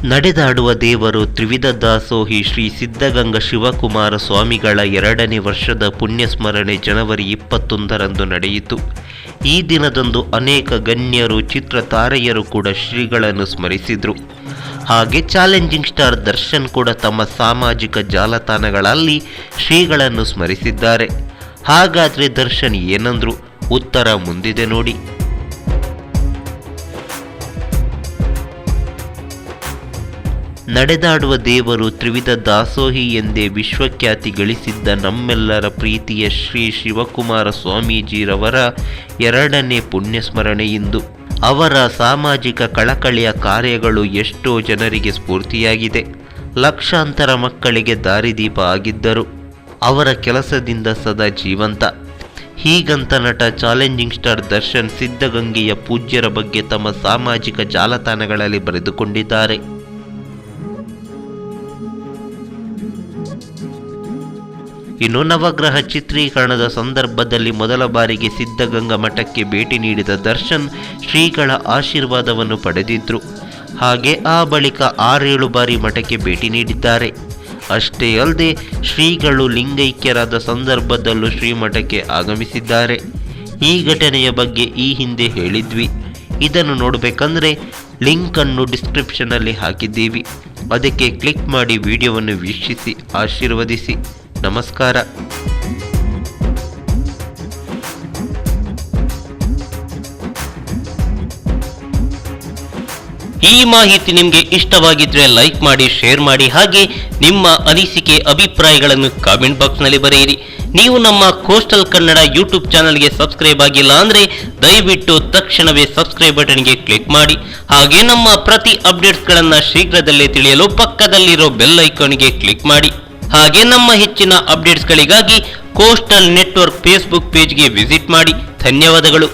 ನಡೆದಾಡುವ ದೇವರು ತ್ರಿವಿಧ ದಾಸೋಹಿ ಶ್ರೀ ಸಿದ್ಧಗಂಗಾ ಶಿವಕುಮಾರ ಸ್ವಾಮಿಗಳ 2ನೇ ವರ್ಷದ ಪುಣ್ಯಸ್ಮರಣೆ ಜನವರಿ 21ರಂದು ನಡೆಯಿತು. ಈ ದಿನದಂದು ಅನೇಕ ಗಣ್ಯರು, ಚಿತ್ರತಾರೆಯರು ಕೂಡ ಶ್ರೀಗಳನ್ನು ಸ್ಮರಿಸಿದರು. ಹಾಗೆ ಚಾಲೆಂಜಿಂಗ್ ಸ್ಟಾರ್ ದರ್ಶನ್ ಕೂಡ ತಮ್ಮ ಸಾಮಾಜಿಕ ಜಾಲತಾಣಗಳಲ್ಲಿ ಶ್ರೀಗಳನ್ನು ಸ್ಮರಿಸಿದ್ದಾರೆ. ಹಾಗಾದರೆ ದರ್ಶನ್ ಏನಂದ್ರು? ಉತ್ತರ ಮುಂದಿದೆ ನೋಡಿ. ನಡೆದಾಡುವ ದೇವರು ತ್ರಿವಿಧ ದಾಸೋಹಿ ಎಂದೇ ವಿಶ್ವಖ್ಯಾತಿ ಗಳಿಸಿದ್ದ ನಮ್ಮೆಲ್ಲರ ಪ್ರೀತಿಯ ಶ್ರೀ ಶಿವಕುಮಾರ ಸ್ವಾಮೀಜಿರವರ 2ನೇ ಪುಣ್ಯಸ್ಮರಣೆ ಇಂದು. ಅವರ ಸಾಮಾಜಿಕ ಕಳಕಳಿಯ ಕಾರ್ಯಗಳು ಎಷ್ಟೋ ಜನರಿಗೆ ಸ್ಫೂರ್ತಿಯಾಗಿದೆ. ಲಕ್ಷಾಂತರ ಮಕ್ಕಳಿಗೆ ದಾರಿದೀಪ ಆಗಿದ್ದರು. ಅವರ ಕೆಲಸದಿಂದ ಸದಾ ಜೀವಂತ. ಹೀಗಂತ ನಟ ಚಾಲೆಂಜಿಂಗ್ ಸ್ಟಾರ್ ದರ್ಶನ್ ಸಿದ್ಧಗಂಗೆಯ ಪೂಜ್ಯರ ಬಗ್ಗೆ ತಮ್ಮ ಸಾಮಾಜಿಕ ಜಾಲತಾಣಗಳಲ್ಲಿ ಬರೆದುಕೊಂಡಿದ್ದಾರೆ. ಇನ್ನು ನವಗ್ರಹ ಚಿತ್ರೀಕರಣದ ಸಂದರ್ಭದಲ್ಲಿ ಮೊದಲ ಬಾರಿಗೆ ಸಿದ್ಧಗಂಗಾ ಮಠಕ್ಕೆ ಭೇಟಿ ನೀಡಿದ ದರ್ಶನ್ ಶ್ರೀಗಳ ಆಶೀರ್ವಾದವನ್ನು ಪಡೆದಿದ್ರು. ಹಾಗೆ ಆ ಬಳಿಕ 6-7 ಬಾರಿ ಮಠಕ್ಕೆ ಭೇಟಿ ನೀಡಿದ್ದಾರೆ. ಅಷ್ಟೇ ಅಲ್ಲದೆ ಶ್ರೀಗಳು ಲಿಂಗೈಕ್ಯರಾದ ಸಂದರ್ಭದಲ್ಲೂ ಶ್ರೀಮಠಕ್ಕೆ ಆಗಮಿಸಿದ್ದಾರೆ. ಈ ಘಟನೆಯ ಬಗ್ಗೆ ಈ ಹಿಂದೆ ಹೇಳಿದ್ವಿ. ಇದನ್ನು ನೋಡಬೇಕಂದ್ರೆ ಲಿಂಕನ್ನು ಡಿಸ್ಕ್ರಿಪ್ಷನ್ನಲ್ಲಿ ಹಾಕಿದ್ದೀವಿ. ಅದಕ್ಕೆ ಕ್ಲಿಕ್ ಮಾಡಿ ವಿಡಿಯೋವನ್ನು ವೀಕ್ಷಿಸಿ ಆಶೀರ್ವದಿಸಿ. ನಮಸ್ಕಾರ. ಈ ಮಾಹಿತಿ ನಿಮಗೆ ಇಷ್ಟವಾಗಿದ್ರೆ ಲೈಕ್ ಮಾಡಿ, ಶೇರ್ ಮಾಡಿ, ಹಾಗೆ ನಿಮ್ಮ ಅನಿಸಿಕೆ ಅಭಿಪ್ರಾಯಗಳನ್ನು ಕಾಮೆಂಟ್ ಬಾಕ್ಸ್ನಲ್ಲಿ ಬರೆಯಿರಿ. ನೀವು ನಮ್ಮ ಕೋಸ್ಟಲ್ ಕನ್ನಡ ಯೂಟ್ಯೂಬ್ ಚಾನಲ್ಗೆ ಸಬ್ಸ್ಕ್ರೈಬ್ ಆಗಿಲ್ಲ ಅಂದರೆ ದಯವಿಟ್ಟು ತಕ್ಷಣವೇ ಸಬ್ಸ್ಕ್ರೈಬ್ ಬಟನ್ಗೆ ಕ್ಲಿಕ್ ಮಾಡಿ. ಹಾಗೆ ನಮ್ಮ ಪ್ರತಿ ಅಪ್ಡೇಟ್ಸ್ಗಳನ್ನು ಶೀಘ್ರದಲ್ಲೇ ತಿಳಿಯಲು ಪಕ್ಕದಲ್ಲಿರೋ ಬೆಲ್ ಐಕಾನ್ಗೆ ಕ್ಲಿಕ್ ಮಾಡಿ. ಹಾಗೆ ನಮ್ಮ ಹೆಚ್ಚಿನ ಅಪ್ಡೇಟ್ಸ್ಗಳಿಗಾಗಿ ಕೋಸ್ಟಲ್ ನೆಟ್ವರ್ಕ್ ಫೇಸ್ಬುಕ್ ಪೇಜ್ಗೆ ವಿಸಿಟ್ ಮಾಡಿ. ಧನ್ಯವಾದಗಳು.